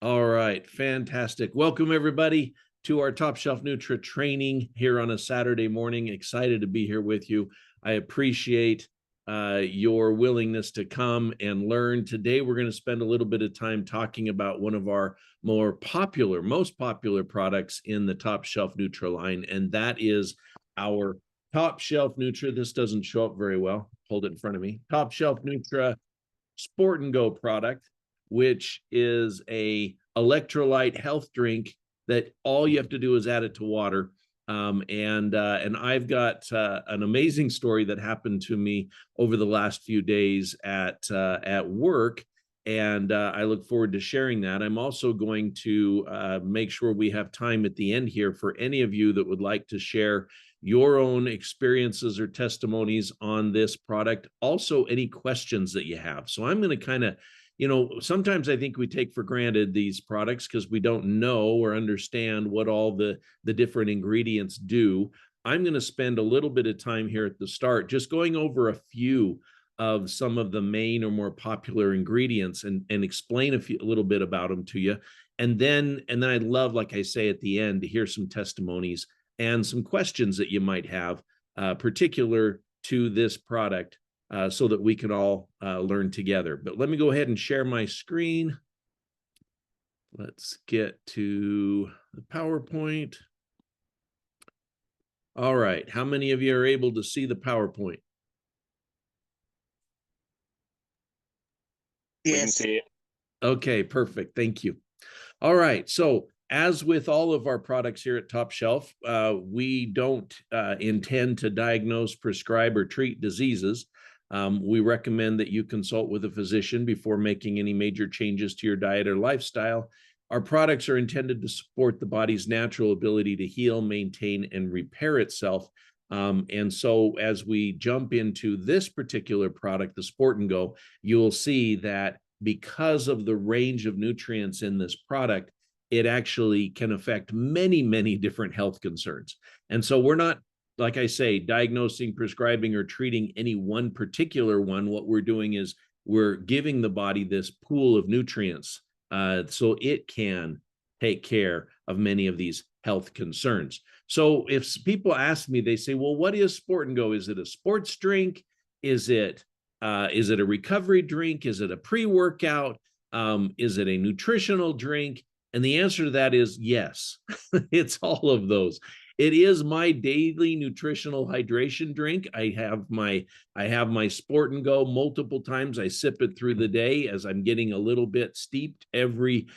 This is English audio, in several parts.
All right, fantastic. Welcome everybody to our Top Shelf Nutra training here on a Saturday morning. Excited to be here with you. I appreciate your willingness to come and learn. Today, we're going to spend a little bit of time talking about one of our most popular products in the Top Shelf Nutra line, and that is our Top Shelf Nutra. This doesn't show up very well. Hold it in front of me. Top Shelf Nutra SportnGo product, which is a electrolyte health drink that all you have to do is add it to water. And I've got an amazing story that happened to me over the last few days at work, and I look forward to sharing that. I'm also going to make sure we have time at the end here for any of you that would like to share your own experiences or testimonies on this product. Also, any questions that you have. So I'm going to kind of, sometimes I think we take for granted these products because we don't know or understand what all the different ingredients do. I'm going to spend a little bit of time here at the start just going over a few of some of the main or more popular ingredients and explain a little bit about them to you. And then I'd love, like I say at the end, to hear some testimonies and some questions that you might have particular to this product so that we can all learn together. But let me go ahead and share my screen. Let's get to the PowerPoint. All right. How many of you are able to see the PowerPoint? Yes. We can see it. Okay, perfect. Thank you. All right. So as with all of our products here at Top Shelf, we don't intend to diagnose, prescribe, or treat diseases. We recommend that you consult with a physician before making any major changes to your diet or lifestyle. Our products are intended to support the body's natural ability to heal, maintain, and repair itself. And so as we jump into this particular product, the SportnGo, you'll see that because of the range of nutrients in this product, it actually can affect many, many different health concerns. And so we're not, like I say, diagnosing, prescribing, or treating any one particular one. What we're doing is we're giving the body this pool of nutrients so it can take care of many of these health concerns. So if people ask me, they say, well, what is SportnGo? Is it a sports drink? Is it a recovery drink? Is it a pre-workout? Is it a nutritional drink? And the answer to that is yes. It's all of those. It is my daily nutritional hydration drink. I have my SportnGo multiple times. I sip it through the day as I'm getting a little bit steeped every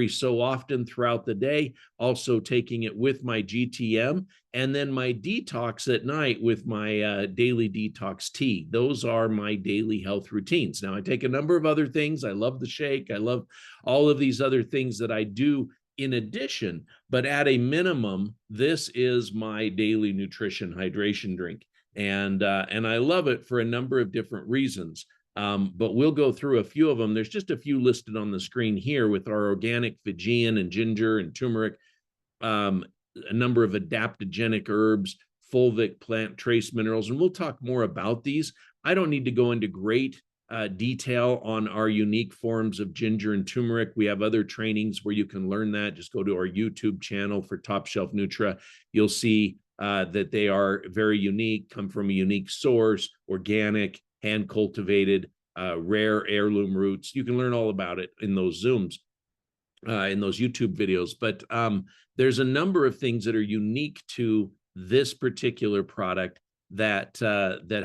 so often throughout the day. Also taking it with my GTM, and then my detox at night with my daily detox tea. Those are my daily health routines. Now I take a number of other things. I love the shake. I love all of these other things that I do in addition, but at a minimum, this is my daily nutrition hydration drink. And I love it for a number of different reasons. But we'll go through a few of them. There's just a few listed on the screen here with our organic Fijian and ginger and turmeric, a number of adaptogenic herbs, fulvic plant trace minerals, and we'll talk more about these. I don't need to go into great detail on our unique forms of ginger and turmeric. We have other trainings where you can learn that. Just go to our YouTube channel for Top Shelf Nutra. You'll see that they are very unique, come from a unique source, organic, hand cultivated, rare heirloom roots. You can learn all about it in those Zooms, in those YouTube videos. But there's a number of things that are unique to this particular product that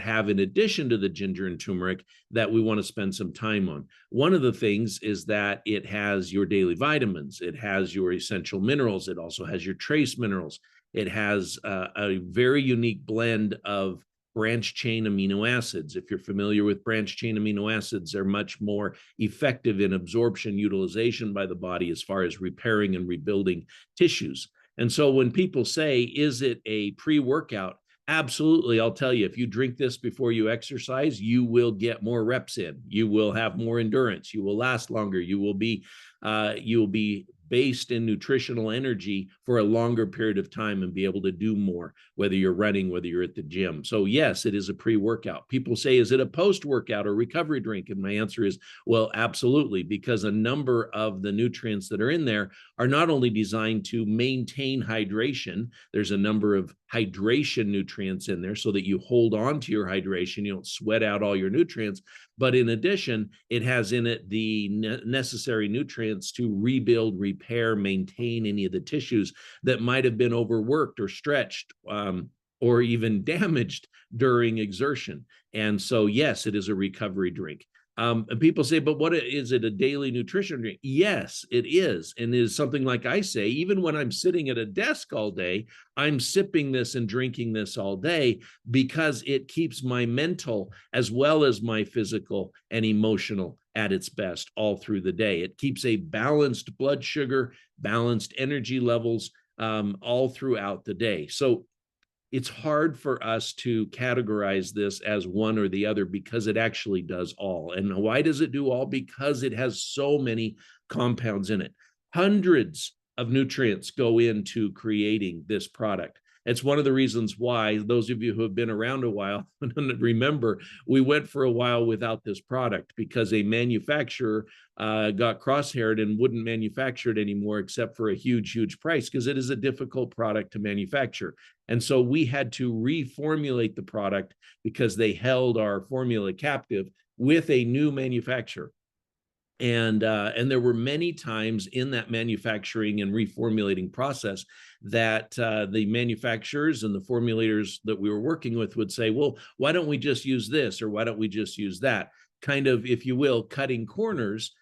have, in addition to the ginger and turmeric, that we want to spend some time on. One of the things is that it has your daily vitamins, it has your essential minerals, it also has your trace minerals, it has a very unique blend of branched chain amino acids. If you're familiar with branched chain amino acids, they're much more effective in absorption utilization by the body as far as repairing and rebuilding tissues. And so when people say, is it a pre-workout? Absolutely. I'll tell you, if you drink this before you exercise, you will get more reps in. You will have more endurance. You will last longer. You will be based in nutritional energy for a longer period of time and be able to do more, whether you're running, whether you're at the gym. So yes, it is a pre-workout. People say, is it a post-workout or recovery drink? And my answer is, well, absolutely, because a number of the nutrients that are in there are not only designed to maintain hydration, there's a number of hydration nutrients in there so that you hold on to your hydration, you don't sweat out all your nutrients, but in addition, it has in it the necessary nutrients to rebuild, repair, maintain any of the tissues that might have been overworked or stretched, or even damaged during exertion. And so, yes, it is a recovery drink. And people say, but what is it, a daily nutrition drink? Yes, it is. And it is something like I say, even when I'm sitting at a desk all day, I'm sipping this and drinking this all day because it keeps my mental as well as my physical and emotional at its best all through the day. It keeps a balanced blood sugar, balanced energy levels all throughout the day. So it's hard for us to categorize this as one or the other because it actually does all. And why does it do all? Because it has so many compounds in it. Hundreds of nutrients go into creating this product. It's one of the reasons why those of you who have been around a while remember we went for a while without this product because a manufacturer got cross-haired and wouldn't manufacture it anymore except for a huge, huge price because it is a difficult product to manufacture. And so we had to reformulate the product because they held our formula captive with a new manufacturer. And there were many times in that manufacturing and reformulating process that the manufacturers and the formulators that we were working with would say, well, why don't we just use this or why don't we just use that? Kind of, if you will, cutting corners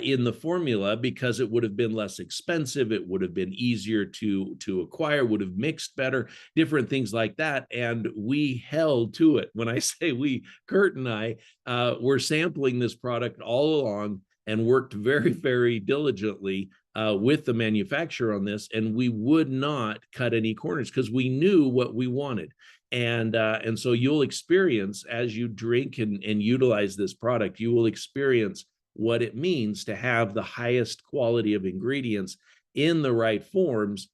in the formula because it would have been less expensive, it would have been easier to acquire, would have mixed better, different things like that. And we held to it. When I say we, Kurt and I were sampling this product all along and worked very, very diligently with the manufacturer on this, and we would not cut any corners because we knew what we wanted. And so you'll experience as you drink and utilize this product, you will experience what it means to have the highest quality of ingredients in the right forms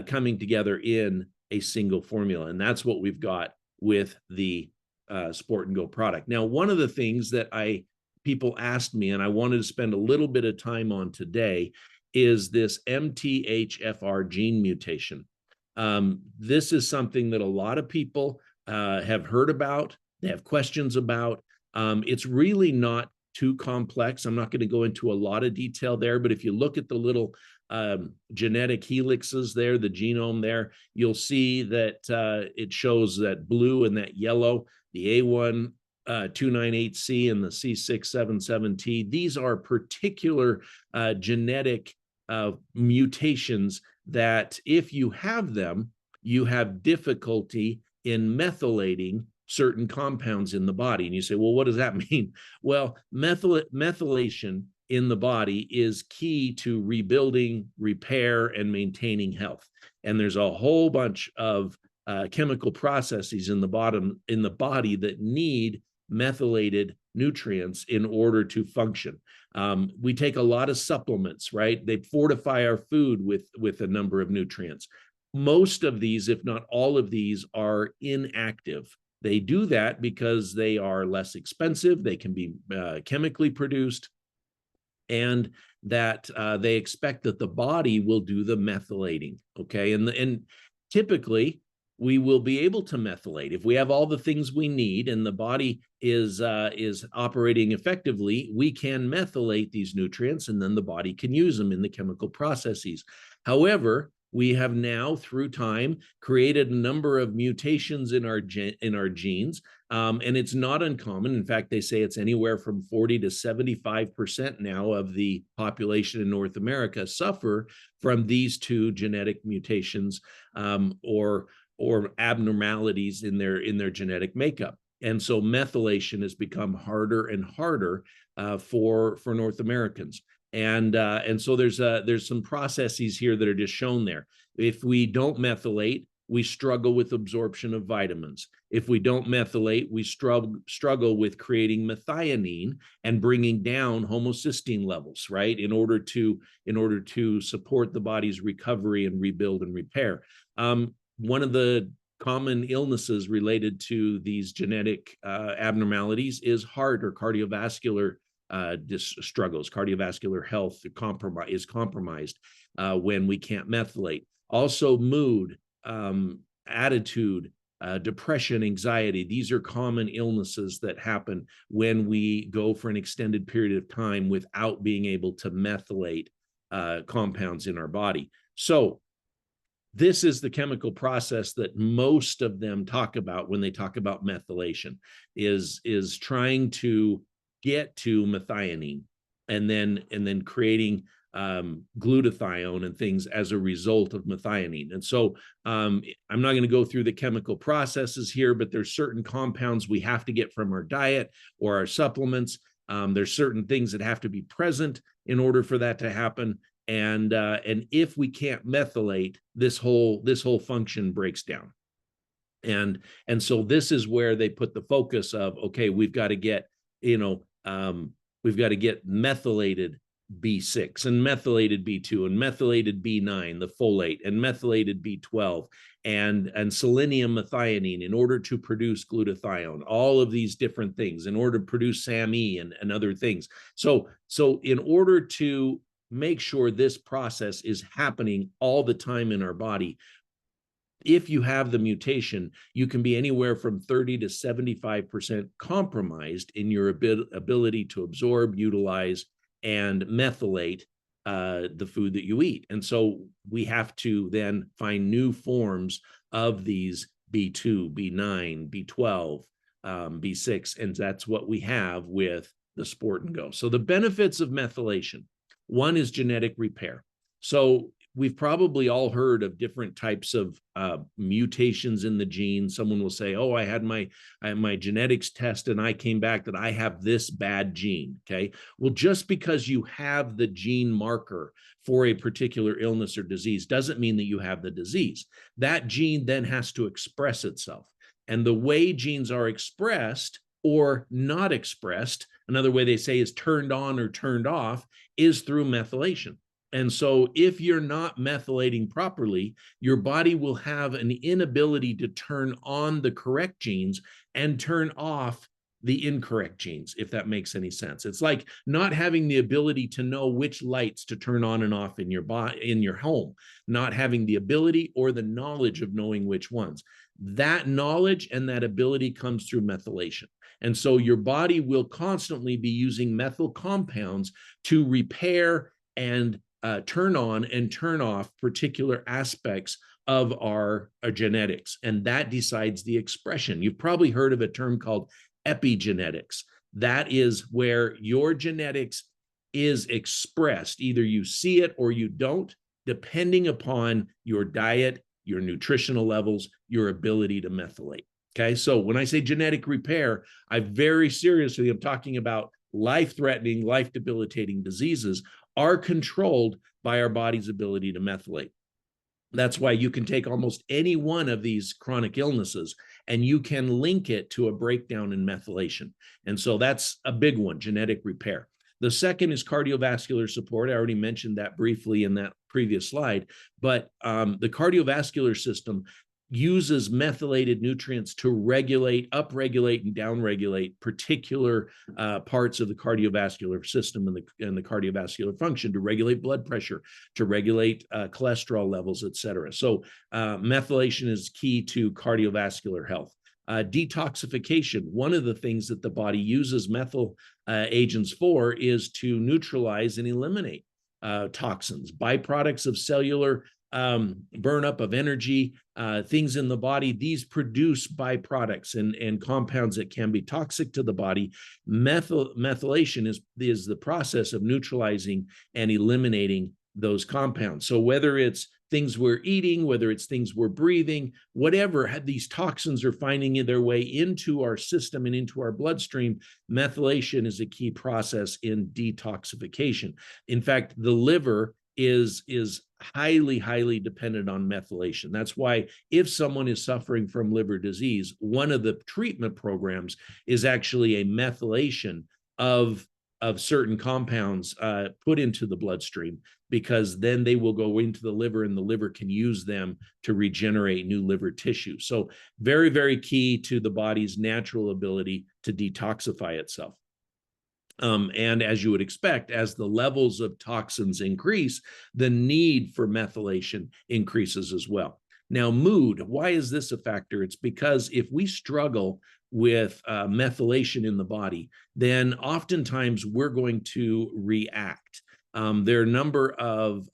coming together in a single formula. And that's what we've got with the SportnGo product. Now, one of the things that people asked me, and I wanted to spend a little bit of time on today, is this MTHFR gene mutation. This is something that a lot of people have heard about, they have questions about. It's really not too complex. I'm not going to go into a lot of detail there, but if you look at the little genetic helixes there, the genome there, you'll see that it shows that blue and that yellow, the A1 298C and the C677T. These are particular genetic mutations that if you have them, you have difficulty in methylating certain compounds in the body. And you say, well, what does that mean? Well, methylation in the body is key to rebuilding, repair, and maintaining health. And there's a whole bunch of chemical processes in the body that need methylated nutrients in order to function. We take a lot of supplements, right? They fortify our food with a number of nutrients. Most of these, if not all of these, are inactive. They do that because they are less expensive, they can be chemically produced, and that they expect that the body will do the methylating, okay? And typically, we will be able to methylate. If we have all the things we need and the body is operating effectively, we can methylate these nutrients and then the body can use them in the chemical processes. However, we have now, through time, created a number of mutations in our genes, and it's not uncommon. In fact, they say it's anywhere from 40 to 75% now of the population in North America suffer from these two genetic mutations or abnormalities in their genetic makeup. And so methylation has become harder and harder for North Americans. And so there's some processes here that are just shown there. If we don't methylate, we struggle with absorption of vitamins. If we don't methylate, we struggle with creating methionine and bringing down homocysteine levels, right? In order to support the body's recovery and rebuild and repair. One of the common illnesses related to these genetic abnormalities is heart or cardiovascular struggles. Cardiovascular health is compromised when we can't methylate. Also, mood, attitude, depression, anxiety. These are common illnesses that happen when we go for an extended period of time without being able to methylate compounds in our body. So this is the chemical process that most of them talk about when they talk about methylation, is trying to get to methionine and then creating glutathione and things as a result of methionine. And so I'm not going to go through the chemical processes here, but there's certain compounds we have to get from our diet or our supplements. There's certain things that have to be present in order for that to happen. And if we can't methylate, this whole function breaks down. And so this is where they put the focus of, okay, we've got to get, we've got to get methylated B6 and methylated B2 and methylated B9, the folate, and methylated B12 and selenium methionine in order to produce glutathione, all of these different things in order to produce SAMe and other things. So in order to make sure this process is happening all the time in our body, if you have the mutation, you can be anywhere from 30 to 75% compromised in your ability to absorb, utilize, and methylate the food that you eat. And so we have to then find new forms of these B2, B9, B12, B6, and that's what we have with the SportnGo. So the benefits of methylation, one is genetic repair. So we've probably all heard of different types of mutations in the gene. Someone will say, oh, I had my genetics test and I came back that I have this bad gene, okay? Well, just because you have the gene marker for a particular illness or disease doesn't mean that you have the disease. That gene then has to express itself. And the way genes are expressed or not expressed, another way they say is turned on or turned off, is through methylation. And so if you're not methylating properly, your body will have an inability to turn on the correct genes and turn off the incorrect genes, if that makes any sense. It's like not having the ability to know which lights to turn on and off in your body, in your home, not having the ability or the knowledge of knowing which ones. That knowledge and that ability comes through methylation. And so your body will constantly be using methyl compounds to repair and turn on and turn off particular aspects of our genetics. And that decides the expression. You've probably heard of a term called epigenetics. That is where your genetics is expressed. Either you see it or you don't, depending upon your diet, your nutritional levels, your ability to methylate. Okay, so when I say genetic repair, I very seriously am talking about life-threatening, life-debilitating diseases are controlled by our body's ability to methylate. That's why you can take almost any one of these chronic illnesses and you can link it to a breakdown in methylation. And so that's a big one, genetic repair. The second is cardiovascular support. I already mentioned that briefly in that previous slide, but the cardiovascular system uses methylated nutrients to regulate, upregulate, and downregulate particular parts of the cardiovascular system and the cardiovascular function, to regulate blood pressure, to regulate cholesterol levels, et cetera. So methylation is key to cardiovascular health. Detoxification, one of the things that the body uses methyl agents for is to neutralize and eliminate toxins, byproducts of cellular burnup of energy, things in the body. These produce byproducts and compounds that can be toxic to the body. Methylation is the process of neutralizing and eliminating those compounds. So whether it's things we're eating, whether it's things we're breathing, whatever these toxins are finding their way into our system and into our bloodstream, methylation is a key process in detoxification. In fact, the liver is highly, highly dependent on methylation. That's why if someone is suffering from liver disease, one of the treatment programs is actually a methylation of certain compounds put into the bloodstream, because then they will go into the liver and the liver can use them to regenerate new liver tissue. So very, very key to the body's natural ability to detoxify itself. And as you would expect, as the levels of toxins increase, the need for methylation increases as well. Now, mood, why is this a factor? It's because if we struggle with methylation in the body, then oftentimes we're going to react. There are a number of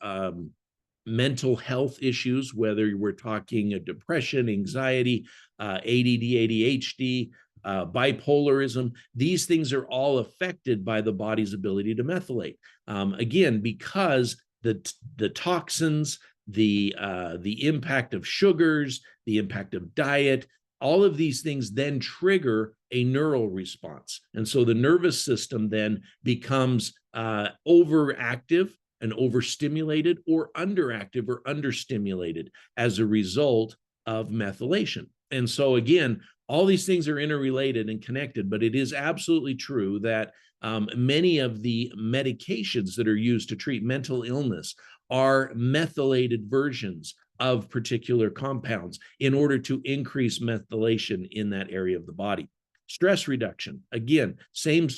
mental health issues, whether we're talking depression, anxiety, ADD, ADHD, bipolarism. These things are all affected by the body's ability to methylate. Again, because the toxins, the impact of sugars, the impact of diet, all of these things then trigger a neural response. And so the nervous system then becomes overactive and overstimulated, or underactive or understimulated as a result of methylation. And so again, all these things are interrelated and connected, but it is absolutely true that many of the medications that are used to treat mental illness are methylated versions of particular compounds in order to increase methylation in that area of the body. Stress reduction, again, same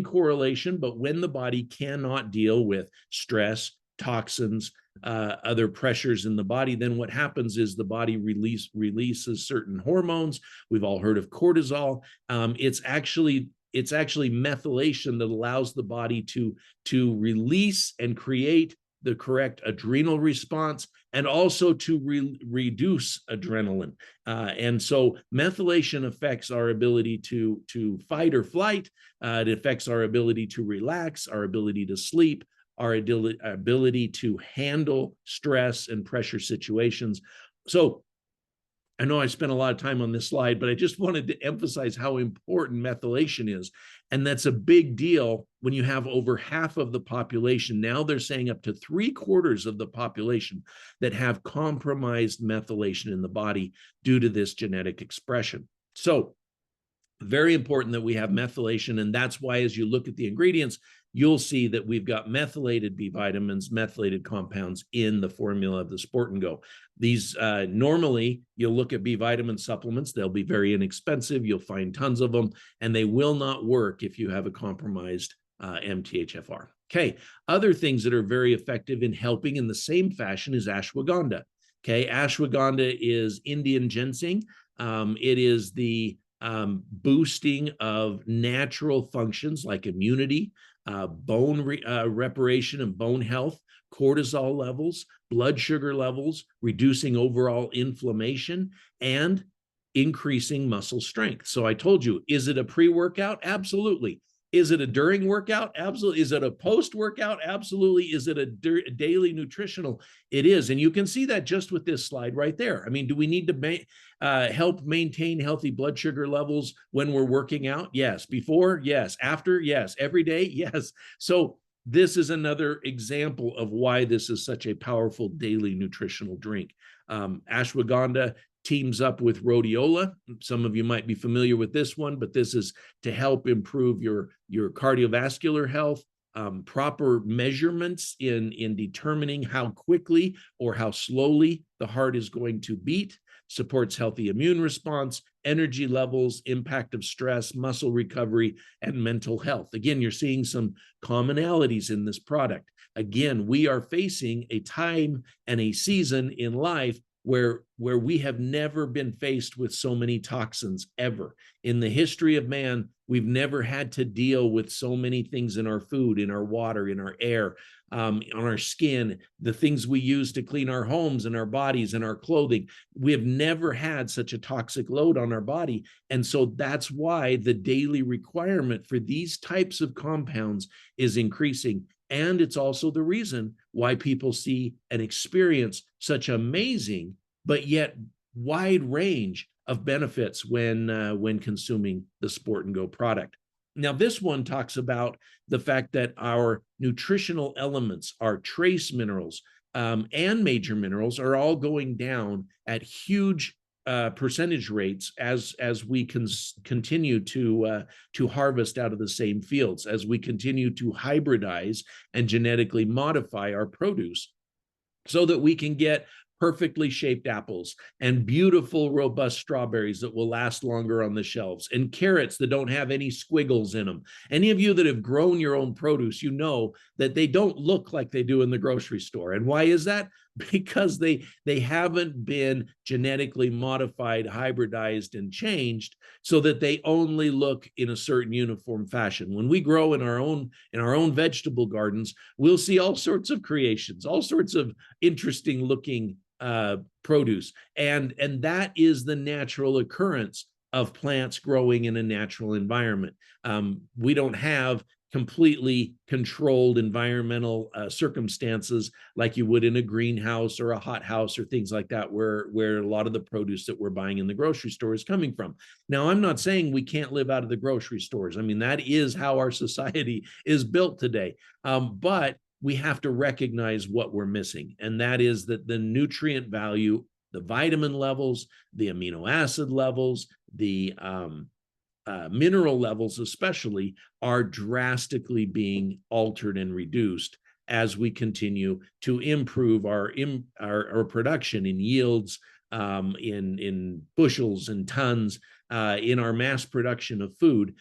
correlation, but when the body cannot deal with stress, toxins, other pressures in the body, then what happens is the body releases certain hormones. We've all heard of cortisol. It's actually methylation that allows the body to release and create the correct adrenal response, and also to reduce adrenaline. And so methylation affects our ability to fight or flight. It affects our ability to relax, our ability to sleep, our ability to handle stress and pressure situations. So I know I spent a lot of time on this slide, but I just wanted to emphasize how important methylation is. And that's a big deal when you have over half of the population. Now they're saying up to 3/4 of the population that have compromised methylation in the body due to this genetic expression. So very important that we have methylation. And that's why, as you look at the ingredients, you'll see that we've got methylated B vitamins, methylated compounds in the formula of the SportnGo. These normally, you'll look at B vitamin supplements, they'll be very inexpensive, you'll find tons of them, and they will not work if you have a compromised MTHFR. Okay, other things that are very effective in helping in the same fashion is ashwagandha. Okay, ashwagandha is Indian ginseng. It is the boosting of natural functions like immunity, bone reparation and bone health, cortisol levels, blood sugar levels, reducing overall inflammation, and increasing muscle strength. So I told you, is it a pre-workout? Absolutely. Is it a during workout? Absolutely. Is it a post-workout? Absolutely. Is it a daily nutritional? It is. And you can see that just with this slide right there. I mean, do we need to help maintain healthy blood sugar levels when we're working out? Yes. Before? Yes. After? Yes. Every day? Yes. So this is another example of why this is such a powerful daily nutritional drink. Ashwagandha teams up with rhodiola. Some of you might be familiar with this one, but this is to help improve your cardiovascular health, proper measurements in determining how quickly or how slowly the heart is going to beat, supports healthy immune response, energy levels, impact of stress, muscle recovery, and mental health. Again, you're seeing some commonalities in this product. Again, we are facing a time and a season in life where we have never been faced with so many toxins ever. In the history of man, we've never had to deal with so many things in our food, in our water, in our air, on our skin, the things we use to clean our homes and our bodies and our clothing. We have never had such a toxic load on our body. And so that's why the daily requirement for these types of compounds is increasing. And it's also the reason why people see and experience such amazing, but yet wide range of benefits when consuming the SportnGo product. Now, this one talks about the fact that our nutritional elements, our trace minerals, and major minerals are all going down at huge percentage rates as we continue to harvest out of the same fields, as we continue to hybridize and genetically modify our produce, so that we can get perfectly shaped apples and beautiful, robust strawberries that will last longer on the shelves, and carrots that don't have any squiggles in them. Any of you that have grown your own produce, you know that they don't look like they do in the grocery store. And why is that? Because they haven't been genetically modified, hybridized, and changed so that they only look in a certain uniform fashion. When we grow in our own vegetable gardens, we'll see all sorts of creations, all sorts of interesting looking produce, and that is the natural occurrence of plants growing in a natural environment. We don't have completely controlled environmental circumstances like you would in a greenhouse or a hothouse or things like that, where a lot of the produce that we're buying in the grocery store is coming from. Now, I'm not saying we can't live out of the grocery stores. I mean, that is how our society is built today. But we have to recognize what we're missing, and that is that the nutrient value, the vitamin levels, the amino acid levels, the mineral levels especially, are drastically being altered and reduced as we continue to improve our production in yields, in bushels and tons, in our mass production of food.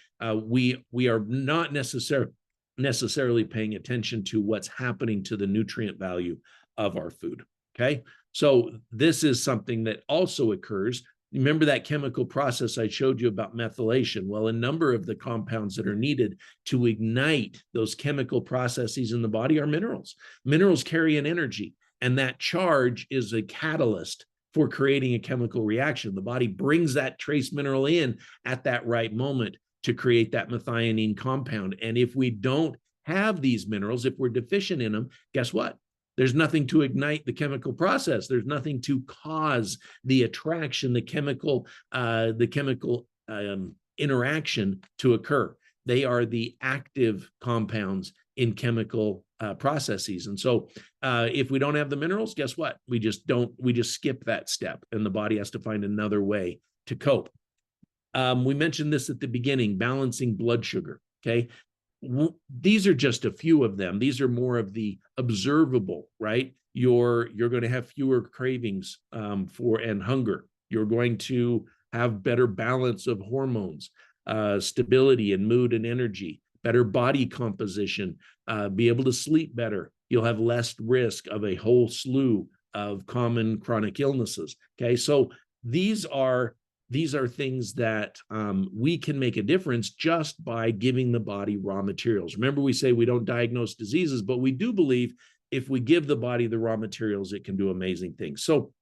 We are not necessarily paying attention to what's happening to the nutrient value of our food. Okay, so this is something that also occurs. Remember that chemical process I showed you about methylation? Well, a number of the compounds that are needed to ignite those chemical processes in the body are minerals. Minerals carry an energy, and that charge is a catalyst for creating a chemical reaction. The body brings that trace mineral in at that right moment to create that methionine compound. And if we don't have these minerals, if we're deficient in them, guess what? There's nothing to ignite the chemical process. There's nothing to cause the attraction, the chemical interaction to occur. They are the active compounds in chemical processes. And so if we don't have the minerals, guess what? We just skip that step, and the body has to find another way to cope. We mentioned this at the beginning, balancing blood sugar. Okay. These are just a few of them. These are more of the observable, right? You're going to have fewer cravings and hunger. You're going to have better balance of hormones, stability and mood and energy, better body composition, be able to sleep better. You'll have less risk of a whole slew of common chronic illnesses. Okay, so these are things that we can make a difference just by giving the body raw materials. Remember, we say we don't diagnose diseases, but we do believe if we give the body the raw materials, it can do amazing things. So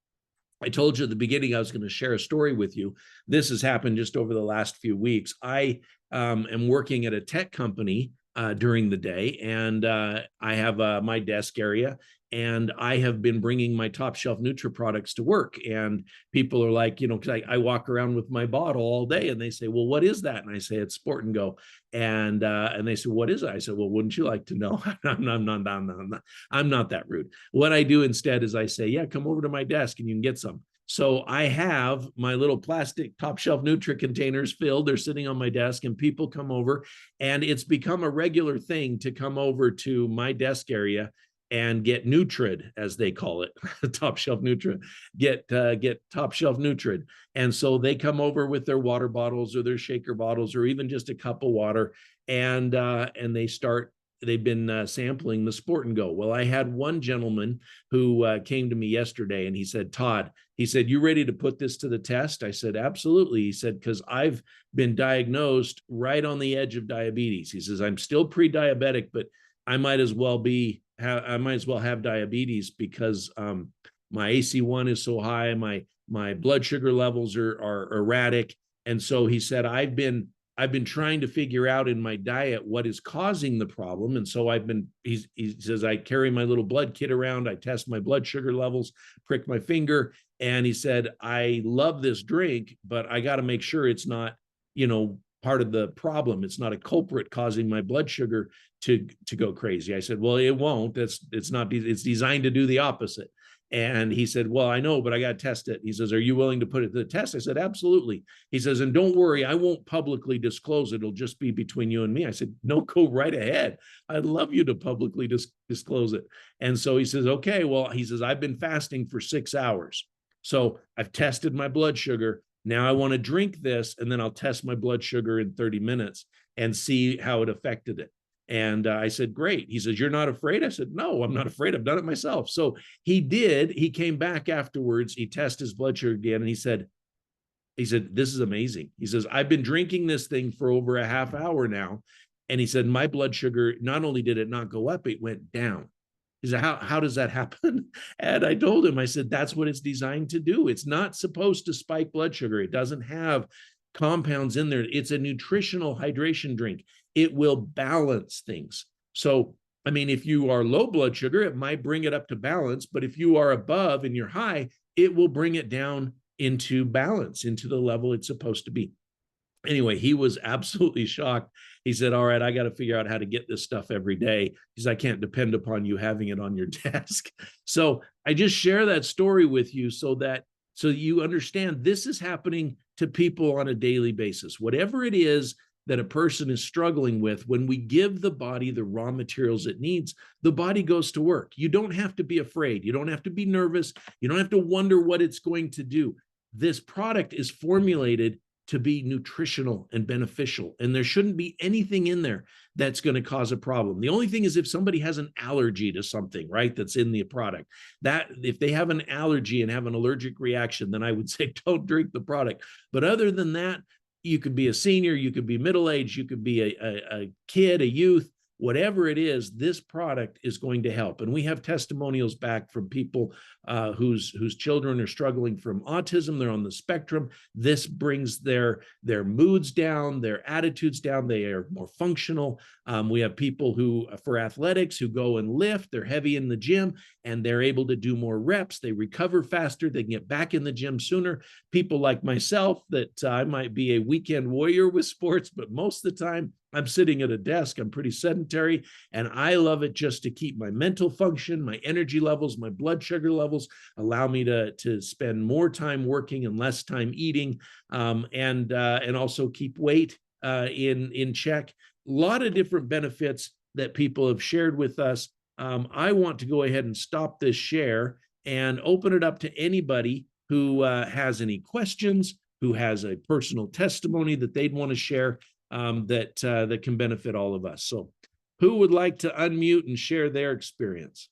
I told you at the beginning I was going to share a story with you. This has happened just over the last few weeks. I am working at a tech company during the day, and I have my desk area, and I have been bringing my top shelf Nutri products to work. And people are like, because I walk around with my bottle all day, and they say, well, what is that? And I say, it's SportnGo. And they say, what is it? I said, well, wouldn't you like to know? I'm not that rude. What I do instead is I say, yeah, come over to my desk and you can get some. So I have my little plastic top shelf Nutri containers filled. They're sitting on my desk, and people come over, and it's become a regular thing to come over to my desk area and get Nutrid, as they call it, top shelf Nutrid, get top shelf Nutrid. And so they come over with their water bottles or their shaker bottles or even just a cup of water, and they've been sampling the SportnGo. Well, I had one gentleman who came to me yesterday, and he said, Todd, he said, you ready to put this to the test? I said, absolutely. He said, because I've been diagnosed right on the edge of diabetes. He says, I'm still pre-diabetic, but I might as well have diabetes because my AC1 is so high, my blood sugar levels are erratic. And so he said, I've been trying to figure out in my diet what is causing the problem. And so he says, I carry my little blood kit around. I test my blood sugar levels, prick my finger. And he said, I love this drink, but I got to make sure it's not, part of the problem. It's not a culprit causing my blood sugar to go crazy. I said, well, it won't. It's not. It's designed to do the opposite. And he said, well, I know, but I got to test it. He says, are you willing to put it to the test? I said, absolutely. He says, and don't worry, I won't publicly disclose it. It'll just be between you and me. I said, no, go right ahead. I'd love you to publicly disclose it. And so he says, okay, well, he says, I've been fasting for 6 hours. So I've tested my blood sugar. Now I want to drink this, and then I'll test my blood sugar in 30 minutes and see how it affected it. And I said, great. He says, you're not afraid? I said, no, I'm not afraid. I've done it myself. So he did. He came back afterwards. He tested his blood sugar again, and he said, this is amazing. He says, I've been drinking this thing for over a half hour now. And he said, my blood sugar, not only did it not go up, it went down. He said, how does that happen? And I told him, I said, that's what it's designed to do. It's not supposed to spike blood sugar. It doesn't have compounds in there. It's a nutritional hydration drink. It will balance things. So, I mean, if you are low blood sugar, it might bring it up to balance. But if you are above and you're high, it will bring it down into balance, into the level it's supposed to be. Anyway, he was absolutely shocked. He said, all right, I got to figure out how to get this stuff every day because I can't depend upon you having it on your desk. So I just share that story with you so you understand this is happening to people on a daily basis. Whatever it is that a person is struggling with, when we give the body the raw materials it needs, the body goes to work. You don't have to be afraid. You don't have to be nervous. You don't have to wonder what it's going to do. This product is formulated to be nutritional and beneficial. And there shouldn't be anything in there that's going to cause a problem. The only thing is if somebody has an allergy to something, right, that's in the product, that if they have an allergy and have an allergic reaction, then I would say don't drink the product. But other than that, you could be a senior, you could be middle-aged, you could be a kid, a youth, whatever it is, this product is going to help. And we have testimonials back from people whose children are struggling from autism. They're on the spectrum. This brings their moods down, their attitudes down. They are more functional. We have people who, for athletics, who go and lift. They're heavy in the gym, and they're able to do more reps. They recover faster. They can get back in the gym sooner. People like myself, that I might be a weekend warrior with sports, but most of the time, I'm sitting at a desk. I'm pretty sedentary, and I love it just to keep my mental function, my energy levels, my blood sugar levels, allow me to spend more time working and less time eating, and also keep weight in check. A lot of different benefits that people have shared with us. I want to go ahead and stop this share and open it up to anybody who has any questions, who has a personal testimony that they'd want to share. That can benefit all of us. So who would like to unmute and share their experience?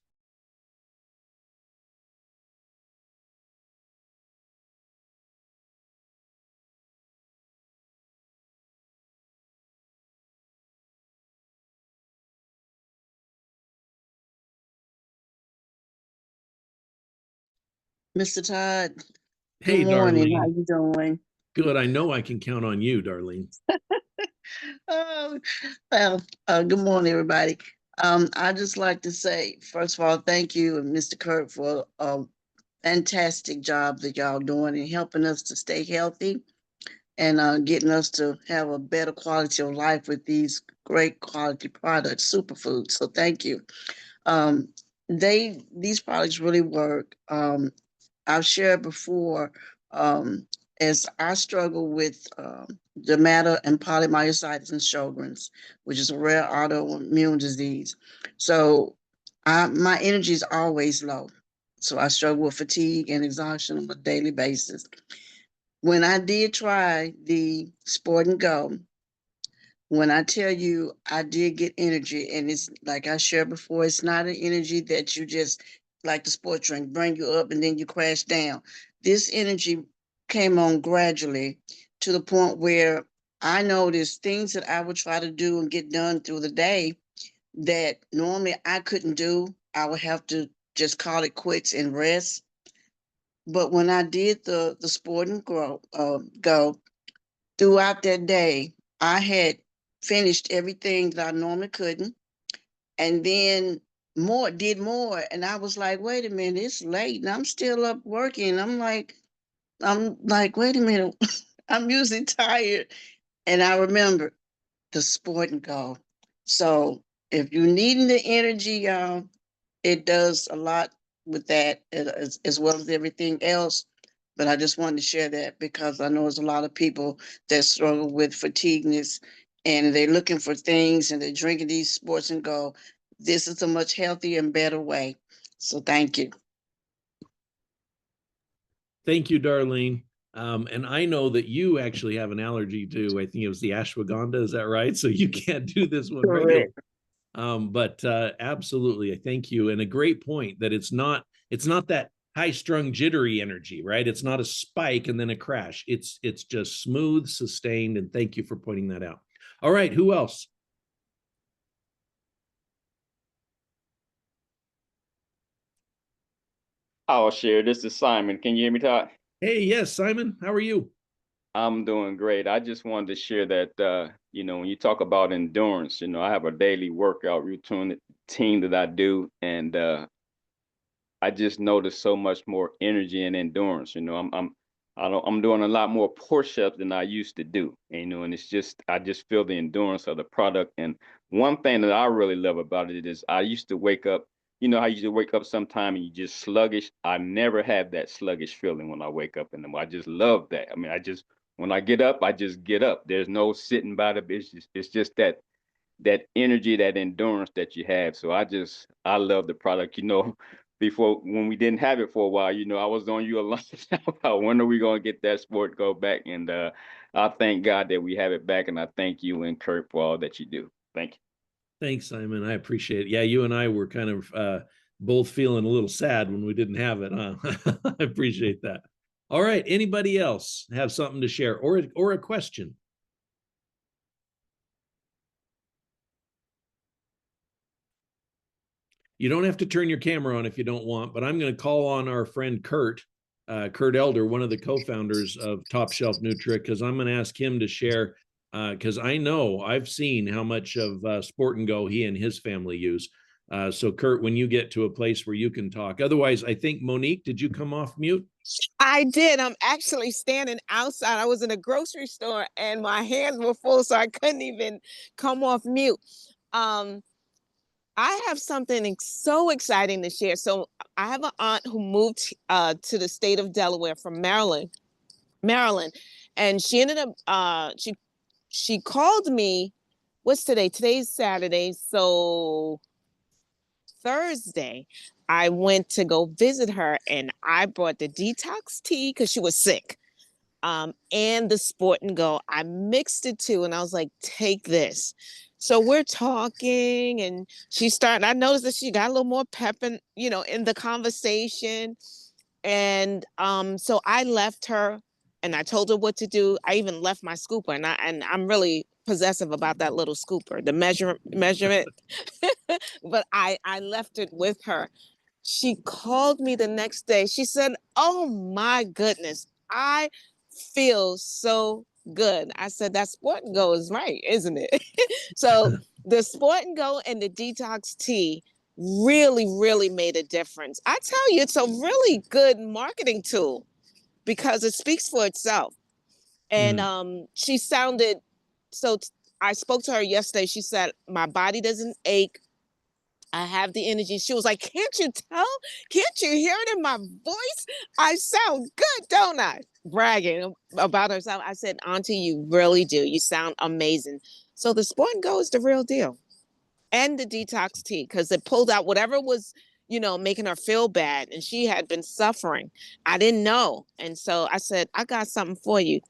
Mr. Todd, Hey, good morning. How Darlene. you doing? Good. I know I can count on you, Darlene. Oh, well, good morning, everybody. I just like to say, first of all, thank you and Mr. Kirk for a fantastic job that y'all doing and helping us to stay healthy and getting us to have a better quality of life with these great quality products, superfoods. So thank you. Um, these products really work. I've shared before, as I struggle with dermata and polymyositis and Sjogren's, which is a rare autoimmune disease. So my energy is always low. So I struggle with fatigue and exhaustion on a daily basis. When I did try the Sport and Go, when I tell you I did get energy, and it's like I shared before, it's not an energy that you just like the sport drink, bring you up and then you crash down. This energy came on gradually to the point where I noticed things that I would try to do and get done through the day that normally I couldn't do. I would have to just call it quits and rest. But when I did the Sport and Go, throughout that day, I had finished everything that I normally couldn't, and then did more. And I was like, wait a minute, it's late and I'm still up working. I'm like, wait a minute, I'm usually tired And I remember the sport and go. So if you're needing the energy, y'all, it does a lot with that as well as everything else. But I just wanted to share that because I know there's a lot of people that struggle with fatigueness and they're looking for things and they're drinking these sports and go. This is a much healthier and better way. So thank you. Thank you, Darlene. And I know that you actually have an allergy to, I think it was the ashwagandha. Is that right? So you can't do this one regularly. Correct. But absolutely, I thank you. And a great point that it's not that high strung jittery energy, right? It's not a spike and then a crash. It's just smooth, sustained. And thank you for pointing that out. All right, who else? I'll share. This is Simon. Can you hear me, Todd? Hey, yes, Simon, how are you? I'm doing great. I just wanted to share that, when you talk about endurance, I have a daily workout routine that I do, and I just notice so much more energy and endurance. I'm doing a lot more push-ups than I used to do. And it's just I just feel the endurance of the product. And one thing that I really love about it is I used to wake up. You know how you used to wake up sometime and you just sluggish. I never have that sluggish feeling when I wake up in the morning. I just love that. I mean, I just when I get up, I just get up. There's no sitting by the bench. It's just that energy, that endurance that you have. So I love the product. Before when we didn't have it for a while, I was on you a lot about when are we gonna get that sport go back. And I thank God that we have it back, and I thank you and Kurt for all that you do. Thank you. Thanks, Simon. I appreciate it. Yeah, you and I were kind of both feeling a little sad when we didn't have it, huh? I appreciate that. All right. Anybody else have something to share or a question? You don't have to turn your camera on if you don't want, but I'm going to call on our friend Kurt Elder, one of the co-founders of Top Shelf Nutri, because I'm going to ask him to share, because I know I've seen how much of SportnGo he and his family use. So Kurt, when you get to a place where you can talk, otherwise, I think Monique, did you come off mute? I did. I'm actually standing outside. I was in a grocery store and my hands were full, so I couldn't even come off mute. Um, I have something so exciting to share. So I have an aunt who moved to the state of Delaware from Maryland, and she ended up she called me. What's today? Today's Saturday, so Thursday I went to go visit her, and I brought the detox tea because she was sick, and the Sport and Go. I mixed it too, and I was like, take this. So we're talking, and I noticed that she got a little more pep in the conversation. And so I left her and I told her what to do. I even left my scooper, and I'm really possessive about that little scooper, the measurement. But I left it with her. She called me the next day. She said, "Oh my goodness, I feel so good." I said, "That Sport and Go is right, isn't it?" So the Sport and Go and the detox tea really, really made a difference. I tell you, it's a really good marketing tool because it speaks for itself. And she sounded so. I spoke to her yesterday. She said, "My body doesn't ache. I have the energy." She was like, "Can't you tell? Can't you hear it in my voice? I sound good, don't I?" Bragging about herself. I said, "Auntie, you really do. You sound amazing." So the Sport and Go is the real deal. And the detox tea, because it pulled out whatever was, making her feel bad. And she had been suffering. I didn't know. And so I said, "I got something for you."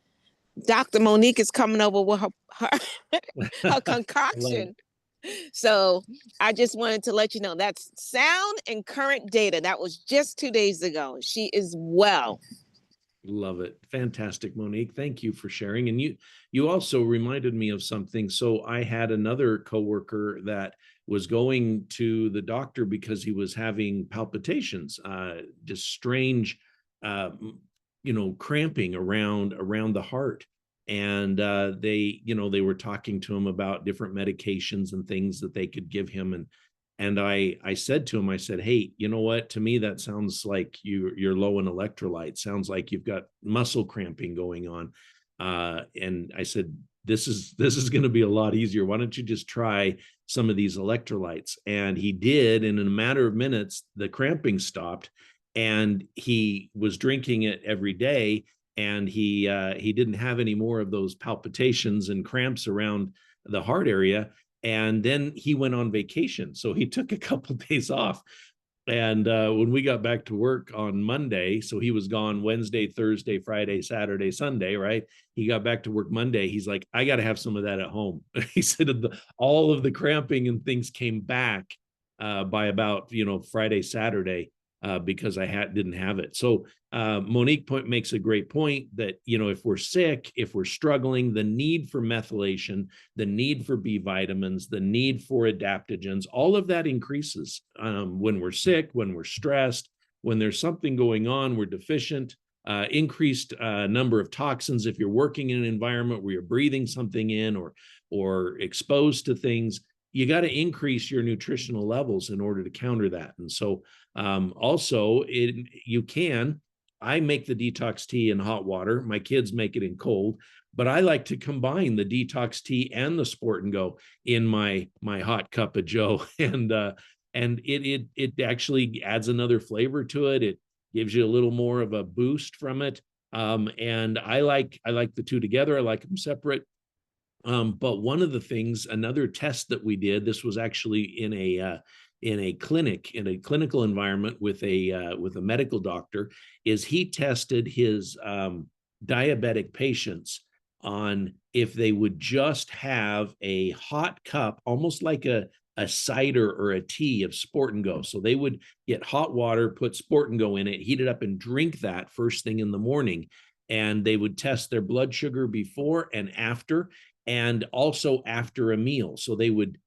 Dr. Monique is coming over with her concoction. So I just wanted to let you know that's sound and current data. That was just 2 days ago. She is well. Love it. Fantastic, Monique. Thank you for sharing. And you also reminded me of something. So I had another coworker that was going to the doctor because he was having palpitations, just strange, cramping around the heart. And they were talking to him about different medications and things that they could give him. And I said to him, I said, "Hey, you know what? To me, that sounds like you're low in electrolytes. Sounds like you've got muscle cramping going on." And I said, this is going to be a lot easier. Why don't you just try some of these electrolytes? And he did, and in a matter of minutes, the cramping stopped, and he was drinking it every day, and he didn't have any more of those palpitations and cramps around the heart area. And then he went on vacation, so he took a couple of days off. And when we got back to work on Monday, so he was gone Wednesday, Thursday, Friday, Saturday, Sunday, right? He got back to work Monday. He's like, I got to have some of that at home. He said all of the cramping and things came back by about, Friday, Saturday, because I didn't have it. So Monique makes a great point that, if we're sick, if we're struggling, the need for methylation, the need for B vitamins, the need for adaptogens, all of that increases when we're sick, when we're stressed, when there's something going on, we're deficient, increased number of toxins. If you're working in an environment where you're breathing something in or exposed to things, you got to increase your nutritional levels in order to counter that. And so also I make the detox tea in hot water. My kids make it in cold, but I like to combine the detox tea and the SportnGo in my hot cup of joe. And it actually adds another flavor to it. It gives you a little more of a boost from it. And I like the two together. I like them separate. But one of the things, another test that we did, this was actually in a clinic, in a clinical environment with a medical doctor, is he tested his diabetic patients on if they would just have a hot cup, almost like a cider or a tea of SportnGo. So they would get hot water, put SportnGo in it, heat it up, and drink that first thing in the morning. And they would test their blood sugar before and after, and also after a meal. So they would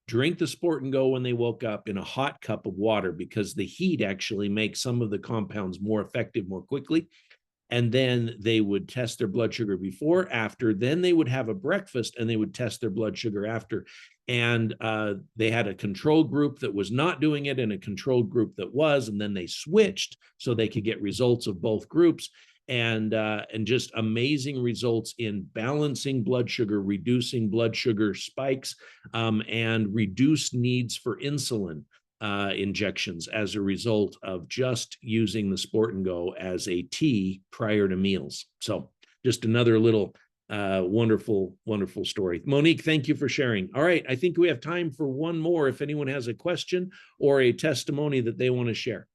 drink the SportnGo when they woke up in a hot cup of water, because the heat actually makes some of the compounds more effective more quickly. And then they would test their blood sugar before, after, then they would have a breakfast and they would test their blood sugar after. And they had a control group that was not doing it and a control group that was, and then they switched so they could get results of both groups. And just amazing results in balancing blood sugar, reducing blood sugar spikes, and reduced needs for insulin injections as a result of just using the SportnGo as a tea prior to meals. So just another little wonderful story. Monique, thank you for sharing. All right, I think we have time for one more if anyone has a question or a testimony that they want to share.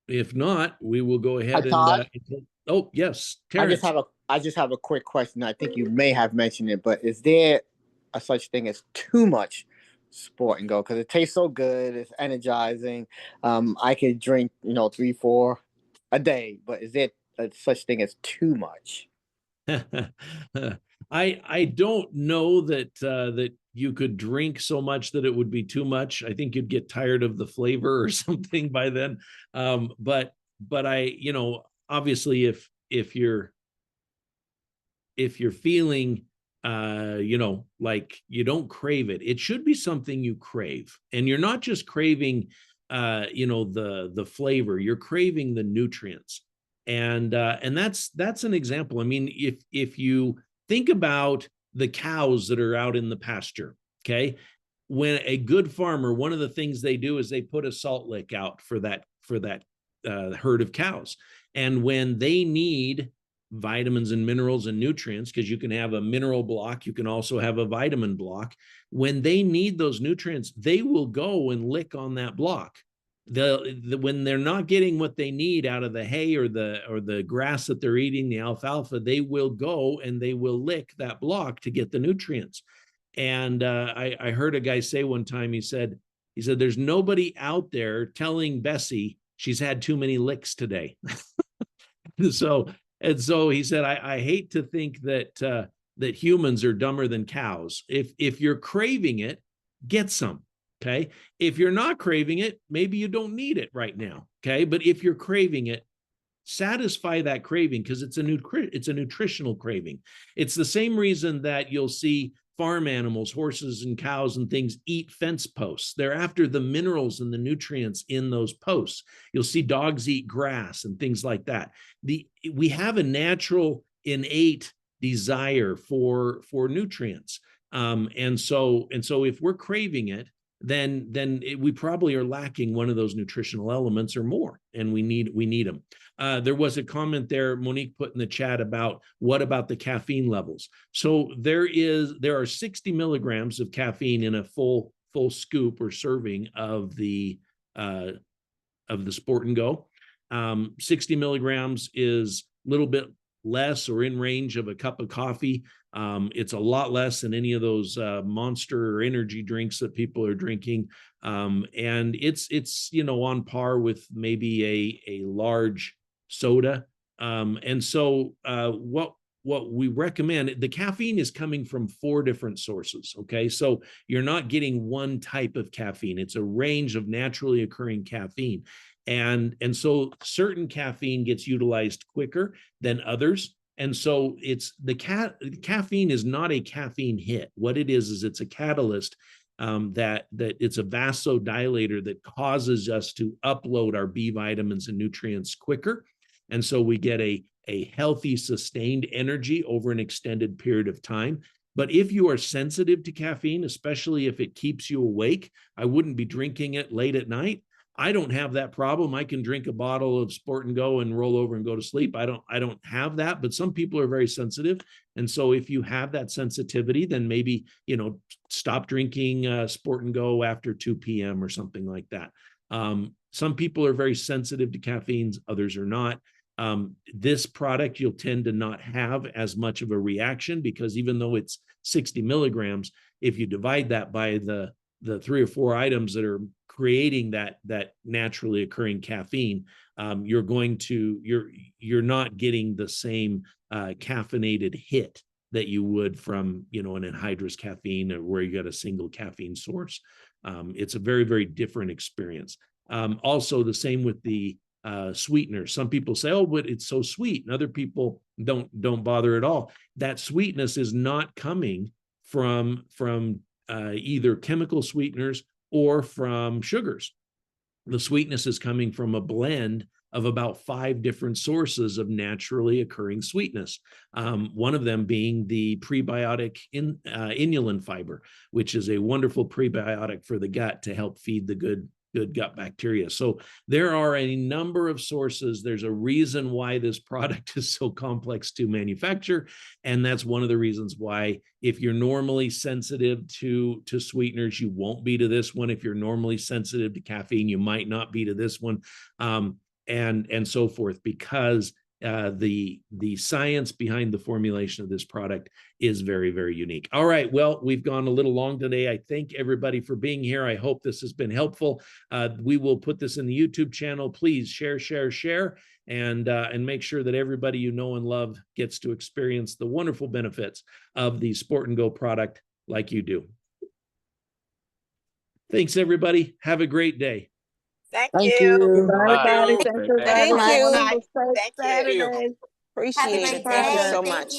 If not, we will go ahead oh, yes, Terrence. I just have a quick question. I think you may have mentioned it, but is there a such thing as too much SportnGo? Because it tastes so good, it's energizing. I could drink, 3-4 a day, but is there a such thing as too much? I don't know that you could drink so much that it would be too much. I think you'd get tired of the flavor or something by then. But I, obviously if you're feeling like you don't crave it, it should be something you crave. And you're not just craving the flavor, you're craving the nutrients. And that's an example. I mean, if you think about the cows that are out in the pasture, okay? When a good farmer, one of the things they do is they put a salt lick out for that herd of cows. And when they need vitamins and minerals and nutrients, because you can have a mineral block, you can also have a vitamin block. When they need those nutrients, they will go and lick on that block. When they're not getting what they need out of the hay or the grass that they're eating, the alfalfa, they will go and they will lick that block to get the nutrients. And I heard a guy say one time, he said, there's nobody out there telling Bessie she's had too many licks today. So he said, I hate to think that humans are dumber than cows. If you're craving it, get some. Okay. If you're not craving it, maybe you don't need it right now. Okay. But if you're craving it, satisfy that craving, because it's a nutritional craving. It's the same reason that you'll see farm animals, horses and cows and things, eat fence posts. They're after the minerals and the nutrients in those posts. You'll see dogs eat grass and things like that. We have a natural innate desire for nutrients. And so if we're craving it, then we probably are lacking one of those nutritional elements or more, and we need them. There was a comment there Monique put in the chat about what about the caffeine levels. So there are 60 milligrams of caffeine in a full scoop or serving of the SportnGo. 60 milligrams is a little bit less or in range of a cup of coffee. It's a lot less than any of those Monster or energy drinks that people are drinking. And it's on par with maybe a large soda. And so what we recommend, the caffeine is coming from 4 different sources. Okay, so you're not getting one type of caffeine. It's a range of naturally occurring caffeine. And so certain caffeine gets utilized quicker than others. And so it's caffeine is not a caffeine hit. What it is it's a catalyst that it's a vasodilator that causes us to upload our B vitamins and nutrients quicker. And so we get a healthy, sustained energy over an extended period of time. But if you are sensitive to caffeine, especially if it keeps you awake, I wouldn't be drinking it late at night. I don't have that problem. I can drink a bottle of SportnGo and roll over and go to sleep. I don't have that, but some people are very sensitive. And so if you have that sensitivity, then maybe, stop drinking SportnGo after 2 p.m. or something like that. Some people are very sensitive to caffeines, others are not. This product, you'll tend to not have as much of a reaction because even though it's 60 milligrams, if you divide that by the 3 or 4 items that are creating that naturally occurring caffeine, you're not getting the same caffeinated hit that you would from an anhydrous caffeine or where you got a single caffeine source. It's a very, very different experience. Also, the same with the sweeteners. Some people say, "Oh, but it's so sweet," and other people don't bother at all. That sweetness is not coming from either chemical sweeteners or from sugars. The sweetness is coming from a blend of about 5 different sources of naturally occurring sweetness. One of them being the prebiotic inulin fiber, which is a wonderful prebiotic for the gut to help feed the good gut bacteria. So there are a number of sources. There's a reason why this product is so complex to manufacture. And that's one of the reasons why if you're normally sensitive to sweeteners, you won't be to this one. If you're normally sensitive to caffeine, you might not be to this one. And so forth, because the science behind the formulation of this product is very, very unique. All right, well, we've gone a little long today. I thank everybody for being here. I hope this has been helpful. We will put this in the YouTube channel. Please share, and make sure that everybody you know and love gets to experience the wonderful benefits of the SportnGo product like you do. Thanks, everybody. Have a great day. Thank Thank you. you. Bye, Thank everybody. you. Thank you. Thank you. Have a safe Thank you. Saturday. Appreciate it. Thank you so much.